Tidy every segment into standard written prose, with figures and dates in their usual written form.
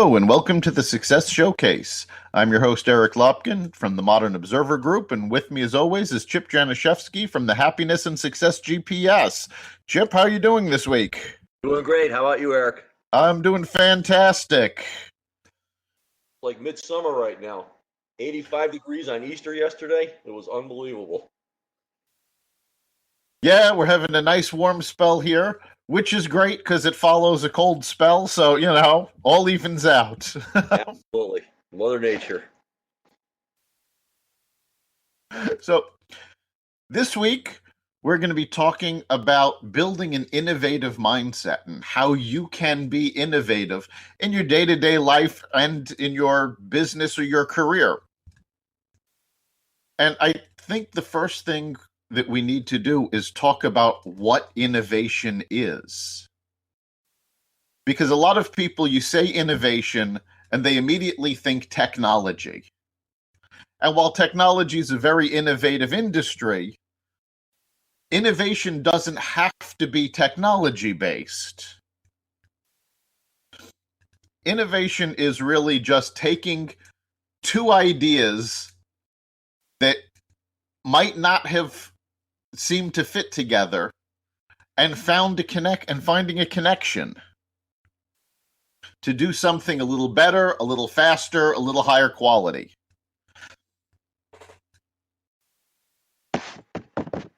Hello, and welcome to the Success Showcase. I'm your host, Eric Lopkin from the Modern Observer Group, and with me, as always, is Chip Janiszewski from the Hapoiness and GPS GPS. Chip, how are you doing this week? Doing great. How about you, Eric? I'm doing fantastic. Like midsummer right now. 85 degrees on Easter yesterday. It was unbelievable. Yeah, we're having a nice warm spell here, which is great because it follows a cold spell, so, all evens out. Absolutely. Mother Nature. So, this week, we're going to be talking about building an innovative mindset and how you can be innovative in your day-to-day life and in your business or your career. And I think the first thing that we need to do is talk about what innovation is. Because a lot of people, you say innovation, and they immediately think technology. And while technology is a very innovative industry, innovation doesn't have to be technology-based. Innovation is really just taking two ideas that might not have seemed to fit together and finding a connection to do something a little better, a little faster, a little higher quality.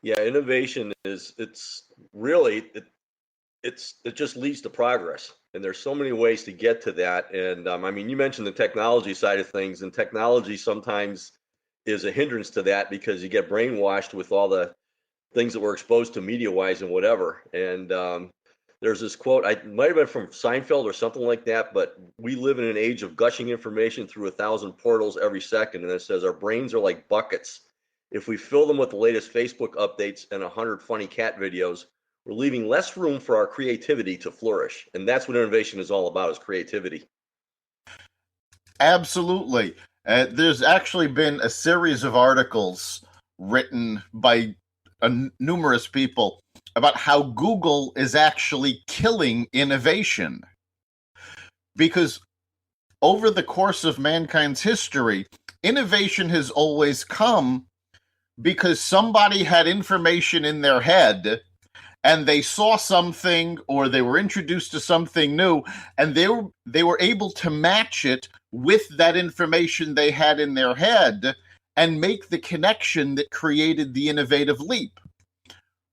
Yeah, innovation it just leads to progress. And there's so many ways to get to that. And you mentioned the technology side of things, and technology sometimes is a hindrance to that because you get brainwashed with all the things that we're exposed to media-wise and whatever. And there's this quote, it might have been from Seinfeld or something like that, but we live in an age of gushing information through 1,000 portals every second. And it says our brains are like buckets. If we fill them with the latest Facebook updates and 100 funny cat videos, we're leaving less room for our creativity to flourish. And that's what innovation is all about, is creativity. Absolutely. There's actually been a series of articles written by numerous people about how Google is actually killing innovation. Because over the course of mankind's history, innovation has always come because somebody had information in their head and they saw something or they were introduced to something new and they were able to match it with that information they had in their head and make the connection that created the innovative leap.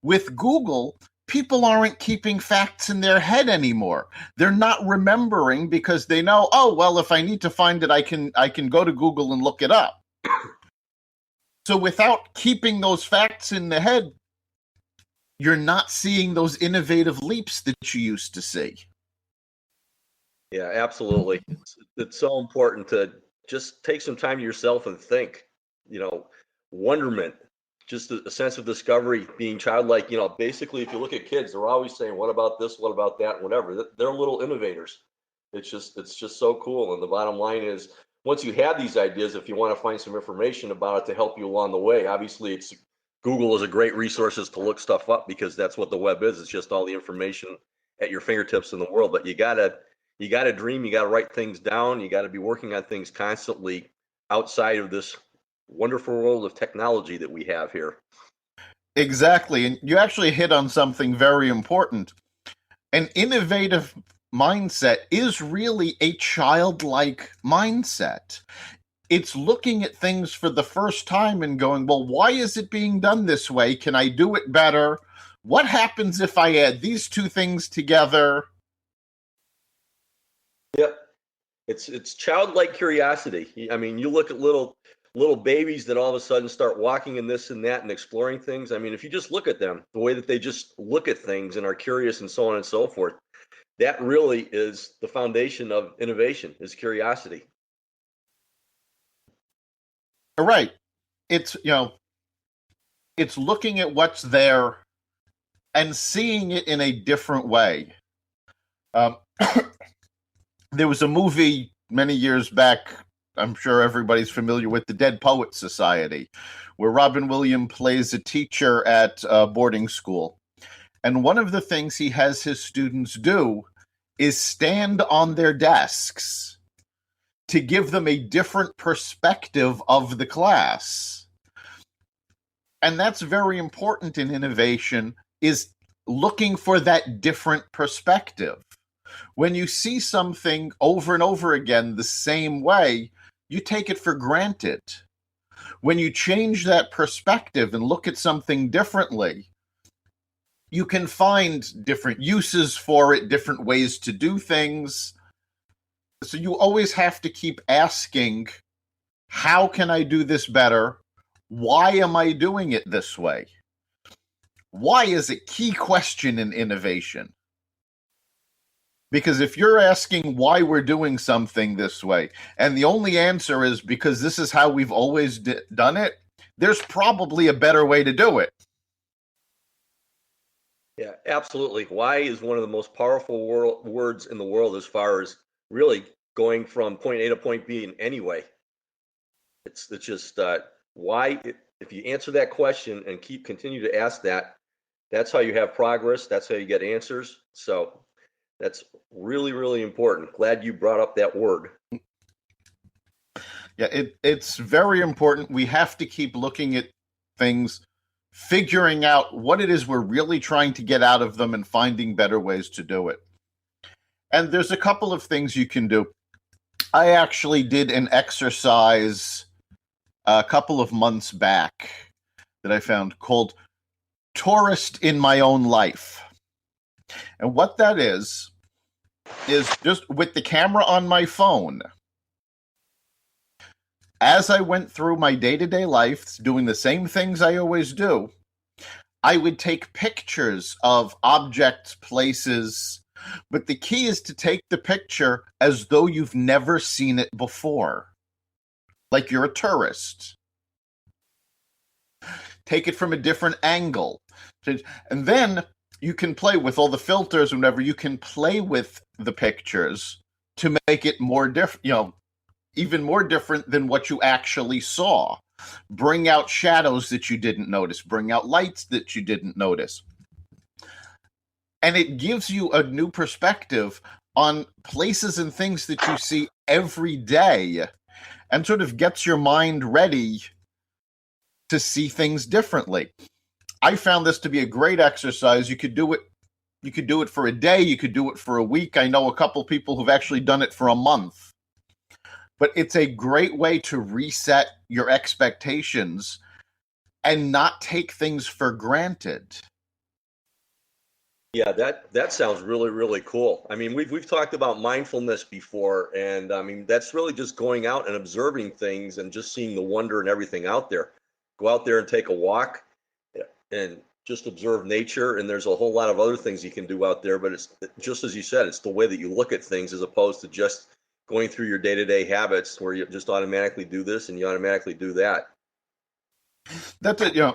With Google, people aren't keeping facts in their head anymore. They're not remembering because they know, oh, well, if I need to find it, I can go to Google and look it up. So without keeping those facts in the head, you're not seeing those innovative leaps that you used to see. Yeah, absolutely. It's so important to just take some time to yourself and think, wonderment, just a sense of discovery, being childlike. Basically, if you look at kids, they're always saying, what about this? What about that? Whatever. They're little innovators. It's just so cool. And the bottom line is, once you have these ideas, if you want to find some information about it to help you along the way, obviously Google is a great resources to look stuff up because that's what the web is. It's just all the information at your fingertips in the world. But you gotta dream, you gotta write things down, you gotta be working on things constantly outside of this wonderful world of technology that we have here. Exactly. And you actually hit on something very important. An innovative mindset is really a childlike mindset. It's looking at things for the first time and going, well, why is it being done this way? Can I do it better? What happens if I add these two things together? Yep. It's childlike curiosity. You look at little babies that all of a sudden start walking and this and that and exploring things. If you just look at them, the way that they just look at things and are curious and so on and so forth, that really is the foundation of innovation, is curiosity. Right. It's looking at what's there and seeing it in a different way. There was a movie many years back, I'm sure everybody's familiar with, the Dead Poets Society, where Robin Williams plays a teacher at a boarding school. And one of the things he has his students do is stand on their desks to give them a different perspective of the class. And that's very important in innovation, is looking for that different perspective. When you see something over and over again the same way, you take it for granted. When you change that perspective and look at something differently, you can find different uses for it, different ways to do things. So you always have to keep asking, how can I do this better? Why am I doing it this way? Why is a key question in innovation. Because if you're asking why we're doing something this way, and the only answer is because this is how we've always done it, there's probably a better way to do it. Yeah, absolutely. Why is one of the most powerful words in the world as far as really going from point A to point B in any way. It's just why. If you answer that question and continue to ask that, that's how you have progress. That's how you get answers. So that's really, really important. Glad you brought up that word. Yeah, it's very important. We have to keep looking at things, figuring out what it is we're really trying to get out of them and finding better ways to do it. And there's a couple of things you can do. I actually did an exercise a couple of months back that I found called Tourist in My Own Life. And what that is just with the camera on my phone, as I went through my day-to-day life, doing the same things I always do, I would take pictures of objects, places, but the key is to take the picture as though you've never seen it before, like you're a tourist. Take it from a different angle. And then you can play with all the filters, whenever you can play with the pictures to make it more different, even more different than what you actually saw. Bring out shadows that you didn't notice. Bring out lights that you didn't notice. And it gives you a new perspective on places and things that you see every day, and sort of gets your mind ready to see things differently. I found this to be a great exercise. You could do it for a day. You could do it for a week. I know a couple people who've actually done it for a month. But it's a great way to reset your expectations and not take things for granted. Yeah, that sounds really, really cool. I mean, we've talked about mindfulness before, and I mean, that's really just going out and observing things and just seeing the wonder and everything out there. Go out there and take a walk and just observe nature, and there's a whole lot of other things you can do out there, but it's just as you said, it's the way that you look at things as opposed to just going through your day-to-day habits where you just automatically do this and you automatically do that. That's it.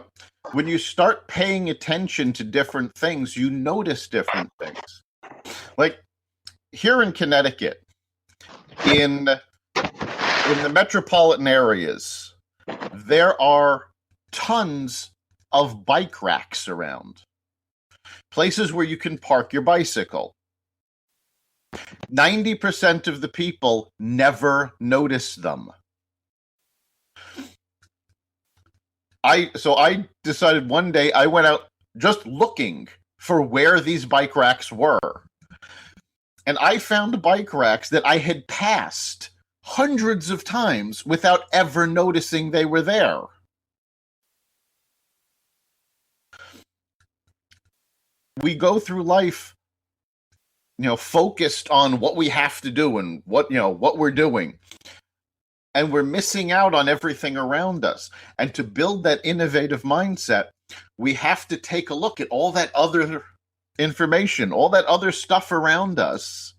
When you start paying attention to different things, you notice different things. Like here in Connecticut, in the metropolitan areas, there are tons of bike racks around. Places where you can park your bicycle. 90% of the people never notice them. So I decided one day, I went out just looking for where these bike racks were. And I found bike racks that I had passed hundreds of times without ever noticing they were there. We go through life, focused on what we have to do and what we're doing. And we're missing out on everything around us. And to build that innovative mindset, we have to take a look at all that other information, all that other stuff around us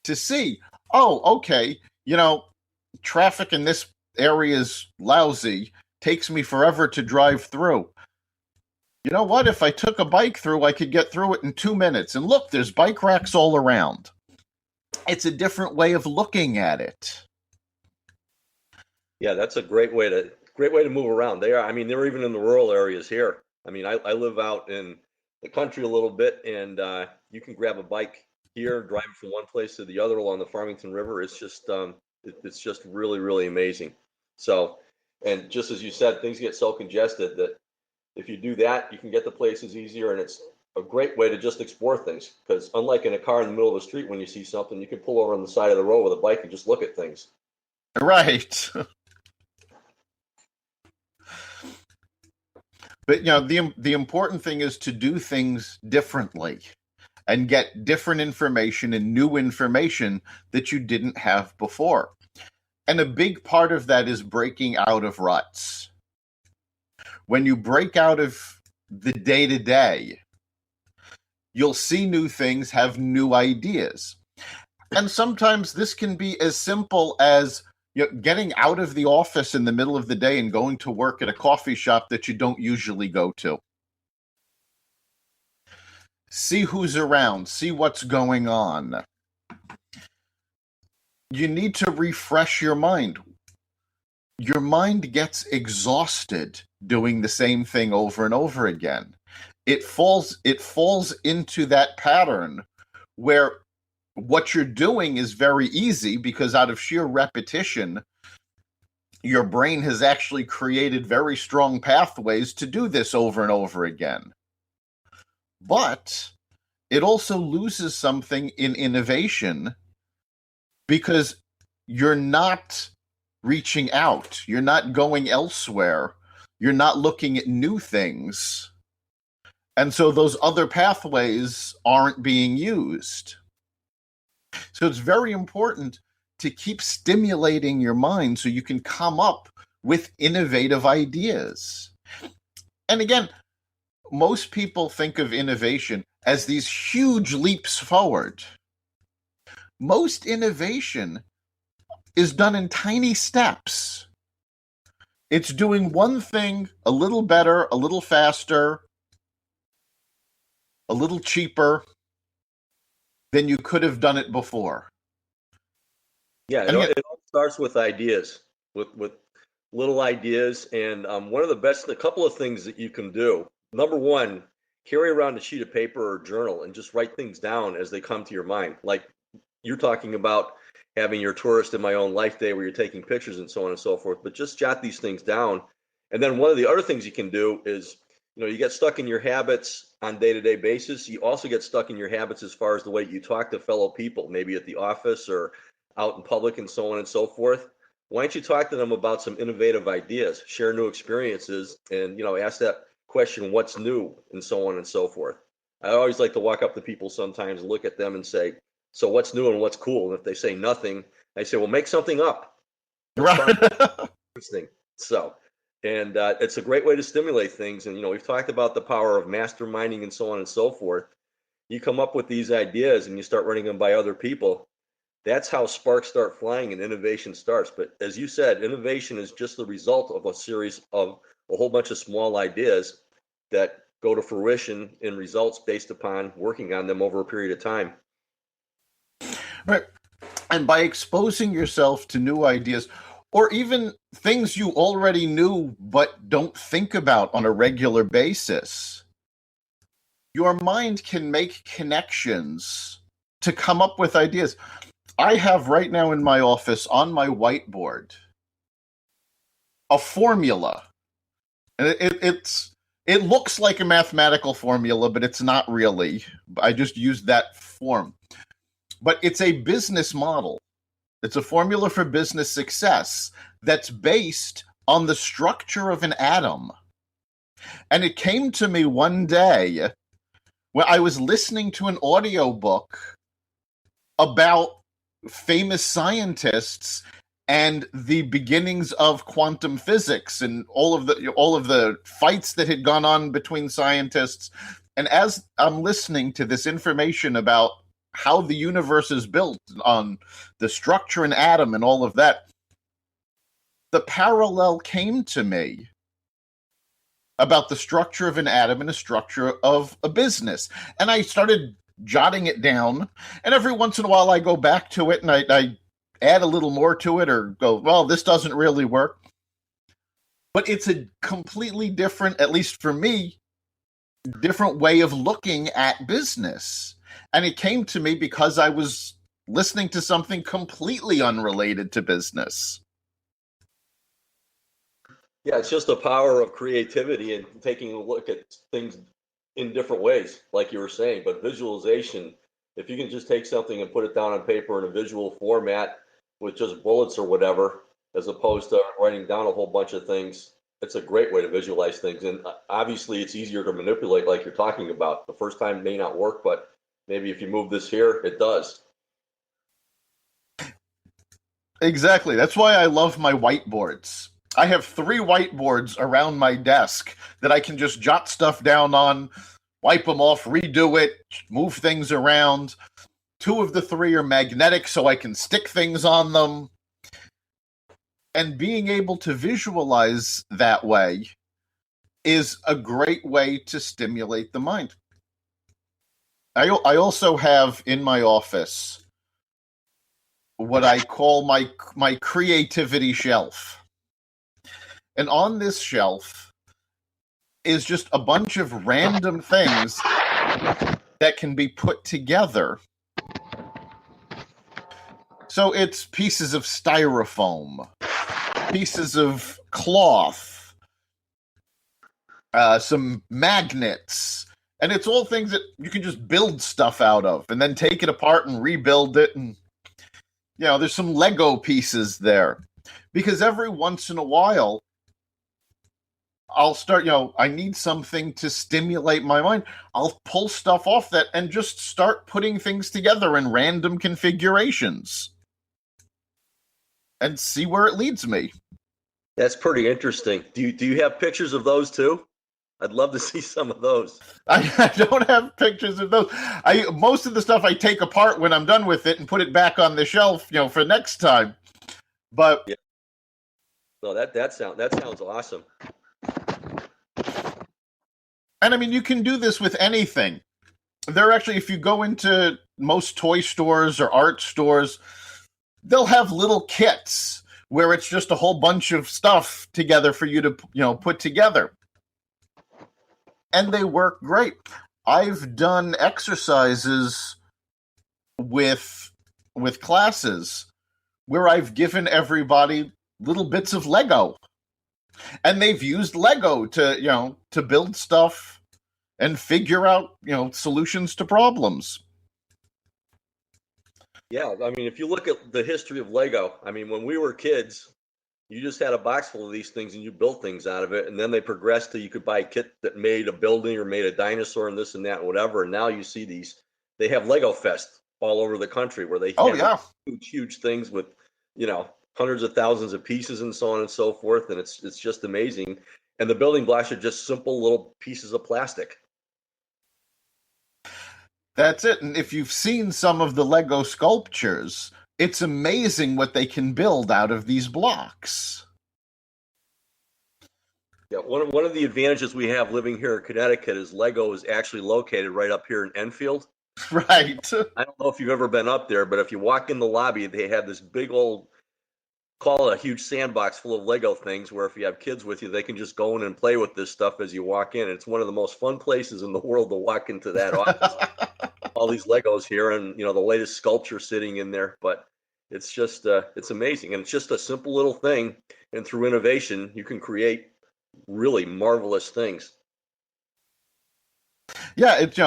to see, oh, okay, traffic in this area is lousy, takes me forever to drive through. You know what? If I took a bike through, I could get through it in 2 minutes. And look, there's bike racks all around. It's a different way of looking at it. Yeah, that's a great way to move around. They're even in the rural areas here. I mean, I live out in the country a little bit, and you can grab a bike here, driving from one place to the other along the Farmington River. It's just it's just really, really amazing. So, and just as you said, things get so congested that if you do that, you can get to places easier, and it's a great way to just explore things. Because unlike in a car in the middle of the street, when you see something, you can pull over on the side of the road with a bike and just look at things. Right. But the important thing is to do things differently and get different information and new information that you didn't have before. And a big part of that is breaking out of ruts. When you break out of the day-to-day, you'll see new things, have new ideas. And sometimes this can be as simple as getting out of the office in the middle of the day and going to work at a coffee shop that you don't usually go to. See who's around, see what's going on. You need to refresh your mind. Your mind gets exhausted doing the same thing over and over again. It falls into that pattern where what you're doing is very easy because out of sheer repetition, your brain has actually created very strong pathways to do this over and over again. But it also loses something in innovation because you're not reaching out. You're not going elsewhere. You're not looking at new things. And so those other pathways aren't being used. So it's very important to keep stimulating your mind so you can come up with innovative ideas. And again, most people think of innovation as these huge leaps forward. Most innovation is done in tiny steps. It's doing one thing a little better, a little faster, a little cheaper than you could have done it before. Yeah, it all starts with ideas, with little ideas. And a couple of things that you can do. Number one, carry around a sheet of paper or journal and just write things down as they come to your mind. Like you're talking about having your tourist in my own life day where you're taking pictures and so on and so forth, but just jot these things down. And then one of the other things you can do is, you get stuck in your habits on day-to-day basis. You also get stuck in your habits as far as the way you talk to fellow people, maybe at the office or out in public and so on and so forth. Why don't you talk to them about some innovative ideas, share new experiences, and, ask that question, what's new, and so on and so forth. I always like to walk up to people sometimes and look at them and say, so what's new and what's cool? And if they say nothing, I say, well, make something up. Right. Interesting. So, and it's a great way to stimulate things. And, we've talked about the power of masterminding and so on and so forth. You come up with these ideas and you start running them by other people. That's how sparks start flying and innovation starts. But as you said, innovation is just the result of a series of a whole bunch of small ideas that go to fruition in results based upon working on them over a period of time. Right. And by exposing yourself to new ideas, or even things you already knew but don't think about on a regular basis, your mind can make connections to come up with ideas. I have right now in my office on my whiteboard a formula. And it looks like a mathematical formula, but it's not really. I just used that form. But it's a business model. It's a formula for business success that's based on the structure of an atom. And it came to me one day when I was listening to an audiobook about famous scientists and the beginnings of quantum physics and all of the fights that had gone on between scientists. And as I'm listening to this information about how the universe is built on the structure and atom and all of that, the parallel came to me about the structure of an atom and the structure of a business. And I started jotting it down. And every once in a while I go back to it and I add a little more to it or go, well, this doesn't really work. But it's a completely different, at least for me, different way of looking at business. And it came to me because I was listening to something completely unrelated to business. Yeah, it's just the power of creativity and taking a look at things in different ways, like you were saying. But visualization, if you can just take something and put it down on paper in a visual format with just bullets or whatever, as opposed to writing down a whole bunch of things, it's a great way to visualize things. And obviously, it's easier to manipulate, like you're talking about. The first time may not work, but maybe if you move this here, it does. Exactly. That's why I love my whiteboards. I have 3 whiteboards around my desk that I can just jot stuff down on, wipe them off, redo it, move things around. 2 of the 3 are magnetic, so I can stick things on them. And being able to visualize that way is a great way to stimulate the mind. I also have in my office what I call my creativity shelf. And on this shelf is just a bunch of random things that can be put together. So it's pieces of styrofoam, pieces of cloth, some magnets, and it's all things that you can just build stuff out of and then take it apart and rebuild it. And, there's some Lego pieces there. Because every once in a while, I'll start, I need something to stimulate my mind. I'll pull stuff off that and just start putting things together in random configurations and see where it leads me. That's pretty interesting. Do you have pictures of those too? I'd love to see some of those. I don't have pictures of those. Most of the stuff I take apart when I'm done with it and put it back on the shelf, for next time. But yeah. No, that sounds awesome. And I mean, you can do this with anything. There actually, if you go into most toy stores or art stores, they'll have little kits where it's just a whole bunch of stuff together for you to, put together. And they work great. I've done exercises with classes where I've given everybody little bits of Lego. And they've used Lego to build stuff and figure out, solutions to problems. Yeah, I mean, if you look at the history of Lego, I mean, when we were kids, you just had a box full of these things and you built things out of it. And then they progressed to you could buy a kit that made a building or made a dinosaur and this and that and whatever. And now you see they have Lego Fest all over the country where they have huge things with, hundreds of thousands of pieces and so on and so forth. And it's just amazing. And the building blocks are just simple little pieces of plastic. That's it. And if you've seen some of the Lego sculptures, it's amazing what they can build out of these blocks. Yeah, one of the advantages we have living here in Connecticut is Lego is actually located right up here in Enfield. Right. I don't know if you've ever been up there, but if you walk in the lobby, they have this big old, call it a huge sandbox full of Lego things where if you have kids with you, they can just go in and play with this stuff as you walk in. It's one of the most fun places in the world to walk into that office. All these Legos here and, the latest sculpture sitting in there. But it's just, it's amazing. And it's just a simple little thing. And through innovation, you can create really marvelous things. Yeah, it's,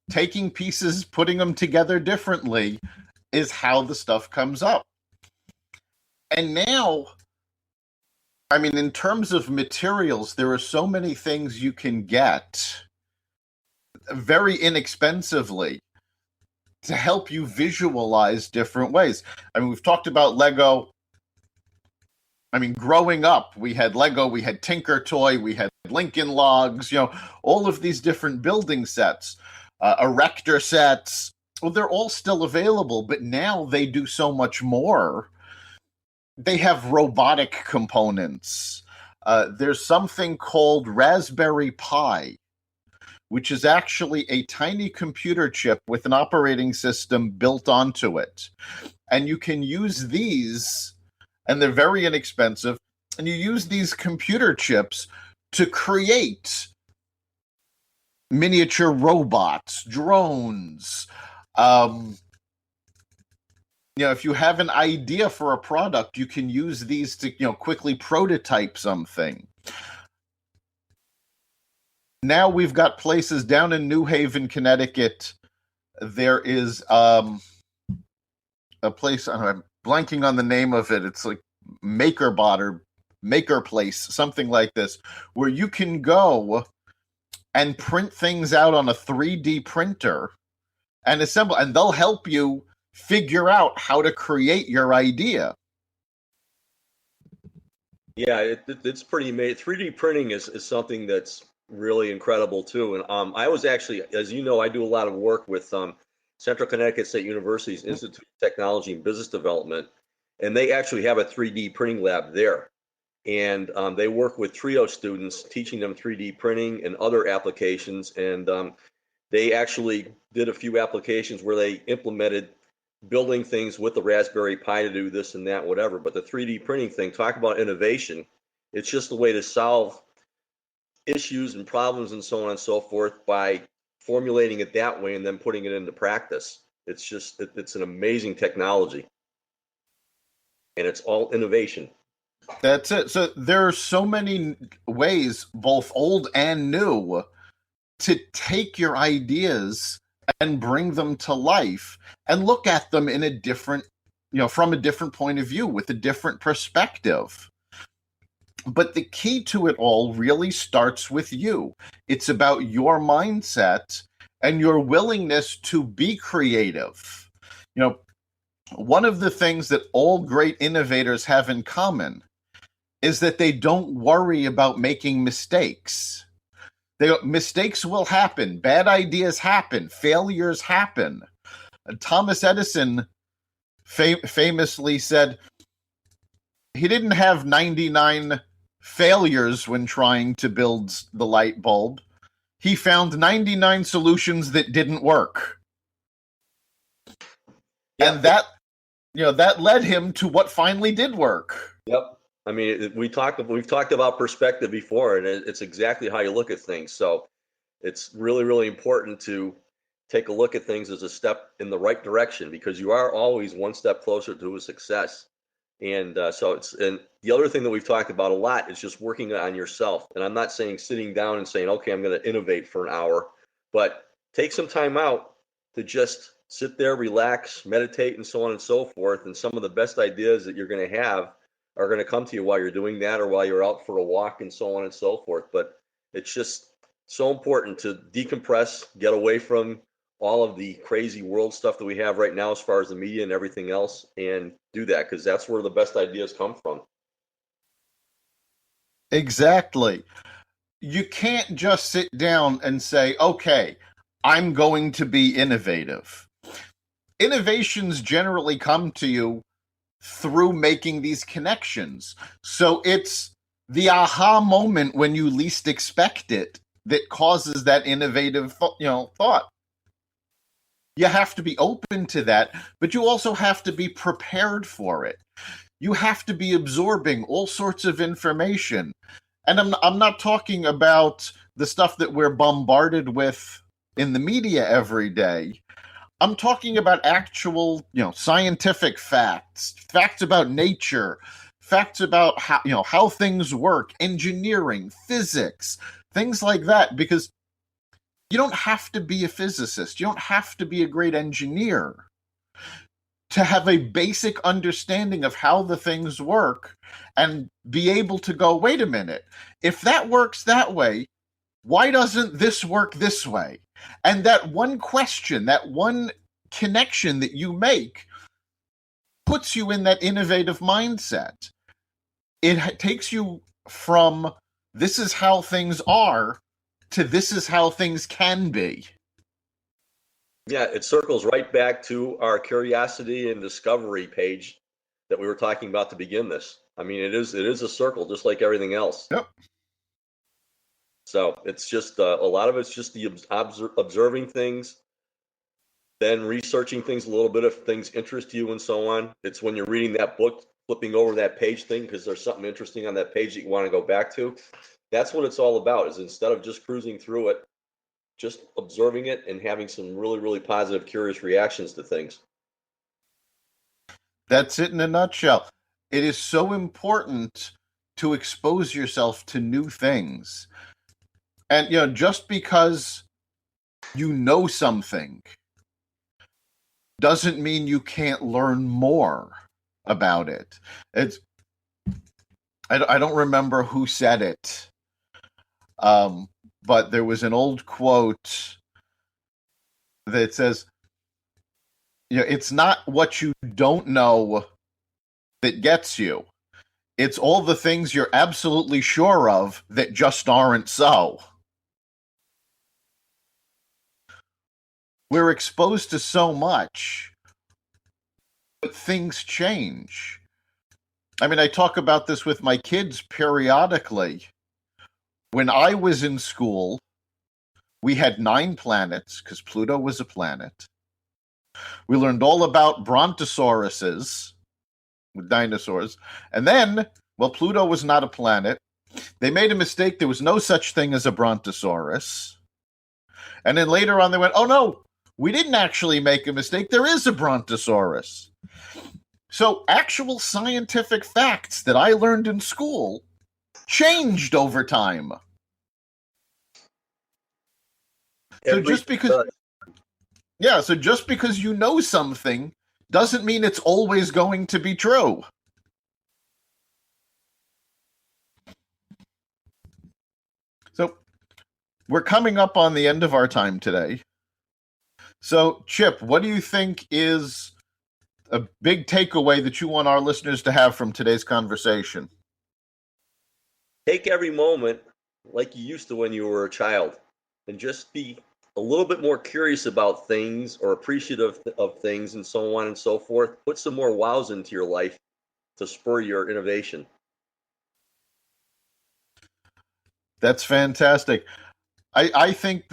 taking pieces, putting them together differently is how the stuff comes up. And now, I mean, in terms of materials, there are so many things you can get very inexpensively to help you visualize different ways. I mean, we've talked about Lego. I mean, growing up, we had Lego, we had Tinker Toy, we had Lincoln Logs, all of these different building sets, erector sets. Well, they're all still available, but now they do so much more. They have robotic components. There's something called Raspberry Pi, which is actually a tiny computer chip with an operating system built onto it. And you can use these, and they're very inexpensive, and you use these computer chips to create miniature robots, drones, If you have an idea for a product, you can use these to, quickly prototype something. Now we've got places down in New Haven, Connecticut. There is a place, I'm blanking on the name of it. It's like MakerBot or Maker Place, something like this, where you can go and print things out on a 3D printer and assemble, and they'll help you figure out how to create your idea. Yeah, it's pretty amazing. 3D printing is something that's really incredible too. And I was actually, as you know, I do a lot of work with Central Connecticut State University's Institute of Technology and Business Development, and they actually have a 3D printing lab there. And they work with TRIO students, teaching them 3D printing and other applications. And they actually did a few applications where they implemented building things with the Raspberry Pi to do this and that, whatever. But the 3D printing thing, talk about innovation. It's just a way to solve issues and problems and so on and so forth by formulating it that way and then putting it into practice. It's just, it's an amazing technology. And it's all innovation. That's it. So there are so many ways, both old and new, to take your ideas and bring them to life and look at them in a different, from a different point of view with a different perspective. But the key to it all really starts with you. It's about your mindset and your willingness to be creative. One of the things that all great innovators have in common is that they don't worry about making mistakes. Mistakes will happen. Bad ideas happen. Failures happen. Thomas Edison famously said he didn't have 99 failures when trying to build the light bulb. He found 99 solutions that didn't work. Yeah. And that led him to what finally did work. Yep. I mean, we've talked about perspective before, and it's exactly how you look at things. So it's really, really important to take a look at things as a step in the right direction, because you are always one step closer to a success. And and the other thing that we've talked about a lot is just working on yourself. And I'm not saying sitting down and saying, okay, I'm going to innovate for an hour, but take some time out to just sit there, relax, meditate, and so on and so forth. And some of the best ideas that you're going to have are going to come to you while you're doing that or while you're out for a walk and so on and so forth. But it's just so important to decompress, get away from all of the crazy world stuff that we have right now as far as the media and everything else, and do that, because that's where the best ideas come from. Exactly. You can't just sit down and say, okay, I'm going to be innovative. Innovations generally come to you through making these connections. So it's the aha moment when you least expect it that causes that innovative, thought. You have to be open to that, but you also have to be prepared for it. You have to be absorbing all sorts of information. And I'm not talking about the stuff that we're bombarded with in the media every day. I'm talking about actual, scientific facts about nature, facts about how things work, engineering, physics, things like that, because you don't have to be a physicist. You don't have to be a great engineer to have a basic understanding of how the things work and be able to go, wait a minute, if that works that way, why doesn't this work this way? And that one question, that one connection that you make puts you in that innovative mindset. It takes you from this is how things are to this is how things can be. Yeah, it circles right back to our curiosity and discovery page that we were talking about to begin this. I mean, it is a circle, just like everything else. Yep. So it's just a lot of it's just the observing things, then researching things a little bit if things interest you and so on. It's when you're reading that book, flipping over that page thing because there's something interesting on that page that you want to go back to. That's what it's all about, is instead of just cruising through it, just observing it and having some really, really positive, curious reactions to things. That's it in a nutshell. It is so important to expose yourself to new things. And, just because you know something doesn't mean you can't learn more about it. I don't remember who said it, but there was an old quote that says, it's not what you don't know that gets you. It's all the things you're absolutely sure of that just aren't so. We're exposed to so much, but things change. I mean, I talk about this with my kids periodically. When I was in school, we had 9 planets, because Pluto was a planet. We learned all about brontosauruses, with dinosaurs. And then, Pluto was not a planet. They made a mistake. There was no such thing as a brontosaurus. And then later on, they went, oh, no, we didn't actually make a mistake. There is a brontosaurus. So actual scientific facts that I learned in school changed over time. So just because you know something doesn't mean it's always going to be true. So we're coming up on the end of our time today. So, Chip, what do you think is a big takeaway that you want our listeners to have from today's conversation? Take every moment like you used to when you were a child, and just be a little bit more curious about things or appreciative of things and so on and so forth. Put some more wows into your life to spur your innovation. That's fantastic. I think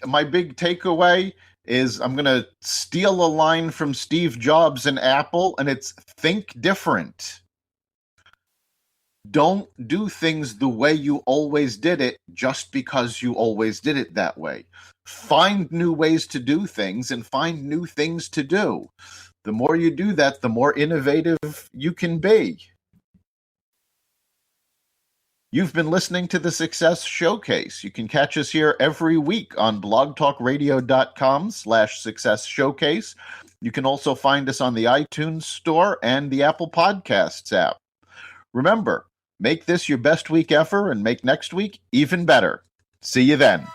my big takeaway is I'm going to steal a line from Steve Jobs in Apple, and it's think different. Don't do things the way you always did it just because you always did it that way. Find new ways to do things and find new things to do. The more you do that, the more innovative you can be. You've been listening to the Success Showcase. You can catch us here every week on blogtalkradio.com/Success Showcase. You can also find us on the iTunes Store and the Apple Podcasts app. Remember, make this your best week ever and make next week even better. See you then.